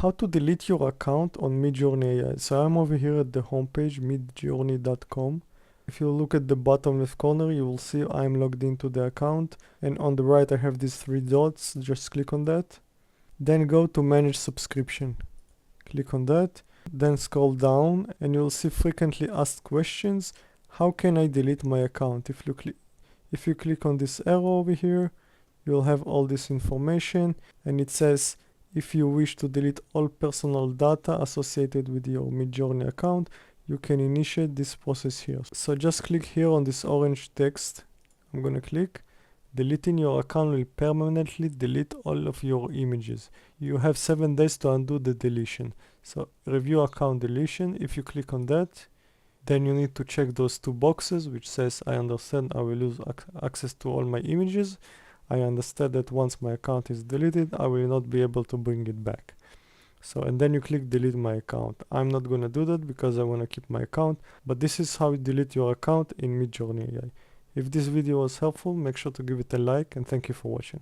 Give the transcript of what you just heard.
How to delete your account on Midjourney AI. So I'm over here at the homepage, midjourney.com. If you look at the bottom left corner, you will see I'm logged into the account, and on the right I have these three dots. Just click on that. Then go to manage subscription. Click on that. Then scroll down and you'll see frequently asked questions. How can I delete my account? If you click on this arrow over here, you'll have all this information, and it says if you wish to delete all personal data associated with your Midjourney account, you can initiate this process here. So just click here on this orange text. I'm gonna click. Deleting your account will permanently delete all of your images. You have 7 days to undo the deletion. So review account deletion. If you click on that, then you need to check those two boxes which says I understand I will lose access to all my images. I understand that once my account is deleted, I will not be able to bring it back. So, and then you click delete my account. I'm not gonna do that because I wanna keep my account, but this is how you delete your account in Midjourney AI. If this video was helpful, make sure to give it a like, and thank you for watching.